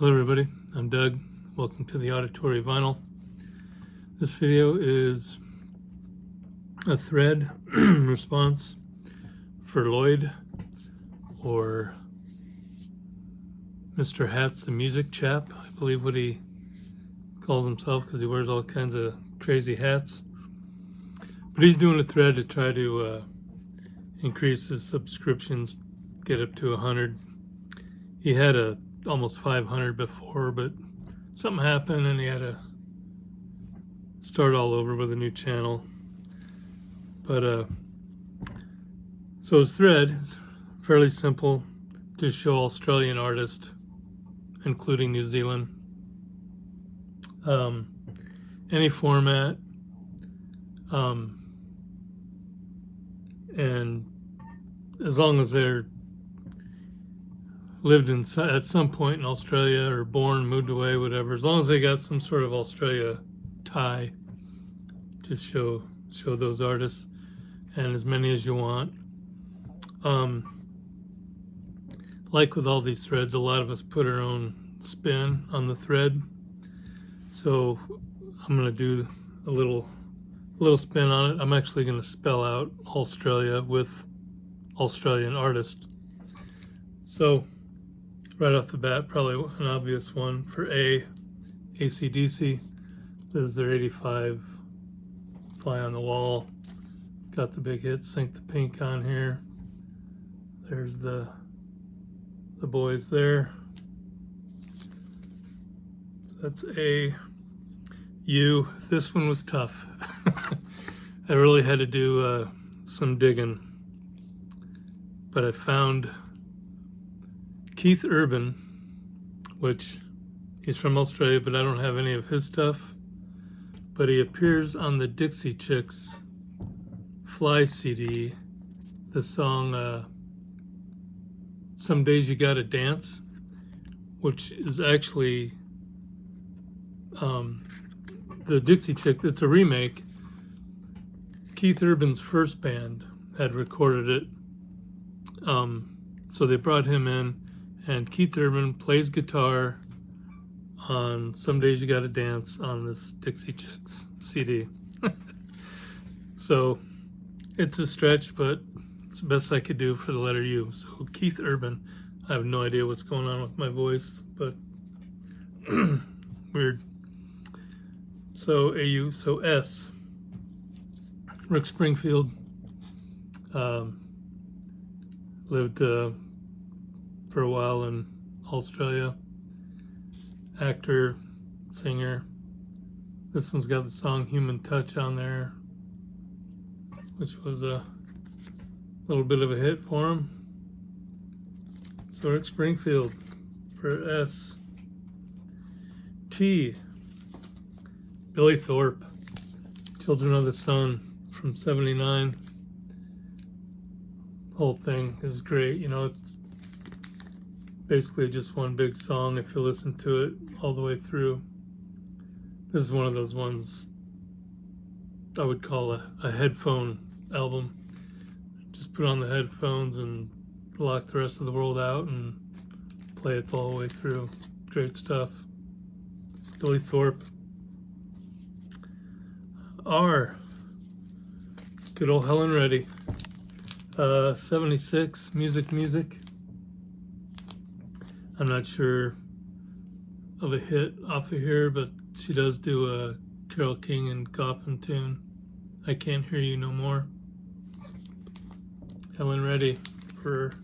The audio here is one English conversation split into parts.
Hello everybody, I'm Doug. Welcome to the Auditory Vinyl. This video is a thread response for Lloyd, or Mr. Hats the Music Chap, I believe what he calls himself because he wears all kinds of crazy hats. But he's doing a thread to try to increase his subscriptions, get up to 100. He had almost 500 before, but something happened and he had to start all over with a new channel. But so his thread is fairly simple, just show Australian artists, including New Zealand, any format, and as long as they're lived at some point in Australia or born, moved away, whatever, as long as they got some sort of Australia tie, just show those artists, and as many as you want. Like with all these threads, a lot of us put our own spin on the thread, so I'm going to do a little spin on it. I'm actually going to spell out Australia with Australian artist. So right off the bat, probably an obvious one for AC/DC. This is their 85 Fly on the Wall. Got the big hit, Sink the Pink on here. There's the boys there. That's A. U. This one was tough. I really had to do some digging, but I found Keith Urban, which he's from Australia, but I don't have any of his stuff. But he appears on the Dixie Chicks Fly CD, the song Some Days You Gotta Dance, which is actually the Dixie Chick. It's a remake. Keith Urban's first band had recorded it, so they brought him in, and Keith Urban plays guitar on Some Days You Gotta Dance on this Dixie Chicks CD. So it's a stretch, but it's the best I could do for the letter U. So Keith Urban. I have no idea what's going on with my voice, but weird. So AU, so S. Rick Springfield. Lived for a while in Australia. Actor, singer. This one's got the song Human Touch on there, which was a little bit of a hit for him. So Rick Springfield for S. T. Billy Thorpe, Children of the Sun from '79. The whole thing is great. You know, it's basically just one big song if you listen to it all the way through. This is one of those ones I would call a headphone album. Just put on the headphones and block the rest of the world out and play it all the way through. Great stuff. Billy Thorpe. R. Good old Helen Reddy. 76, Music. I'm not sure of a hit off of here, but she does do a Carole King and Goffin tune. I Can't Hear You No More. Helen Reddy for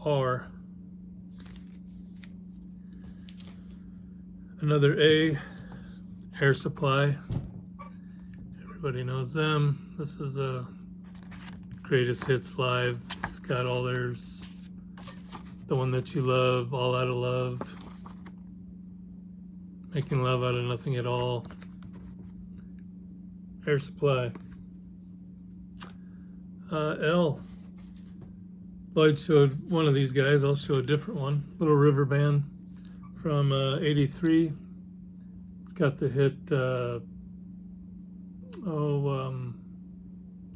R. Another A. Air Supply. Everybody knows them. This is a Greatest Hits Live. It's got all theirs. The One That You Love, All Out of Love, Making Love Out of Nothing at All. Air Supply. L. Lloyd showed one of these guys. I'll show a different one. Little River Band from '83. It's got the hit Down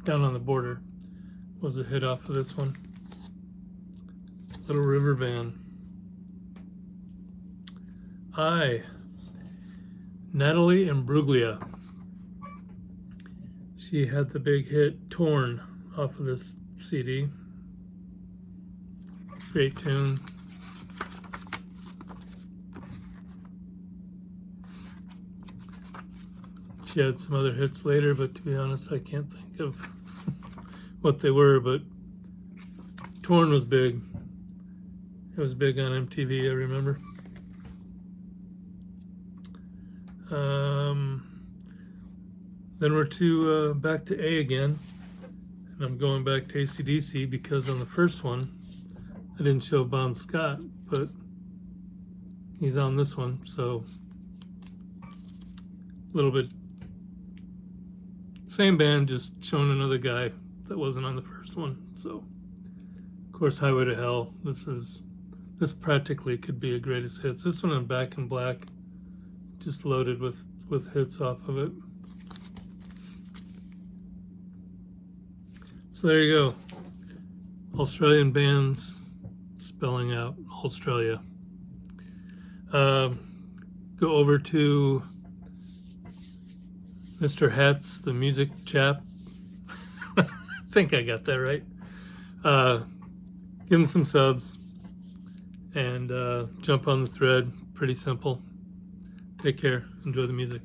on the Border was a hit off of this one. Little River Band. I, Natalie Imbruglia. She had the big hit Torn off of this CD. Great tune. She had some other hits later, but to be honest, I can't think of what they were, but Torn was big. It was big on MTV, I remember. Then we're back to A again, and I'm going back to AC/DC because on the first one, I didn't show Bon Scott, but he's on this one, so a little bit same band, just showing another guy that wasn't on the first one. So, of course, Highway to Hell. This practically could be a greatest hits. This one in Back in Black, just loaded with hits off of it. So there you go. Australian bands spelling out Australia. Go over to Mr. Hats, the music chap. I think I got that right. Give him some subs and jump on the thread. Pretty simple. Take care. Enjoy the music.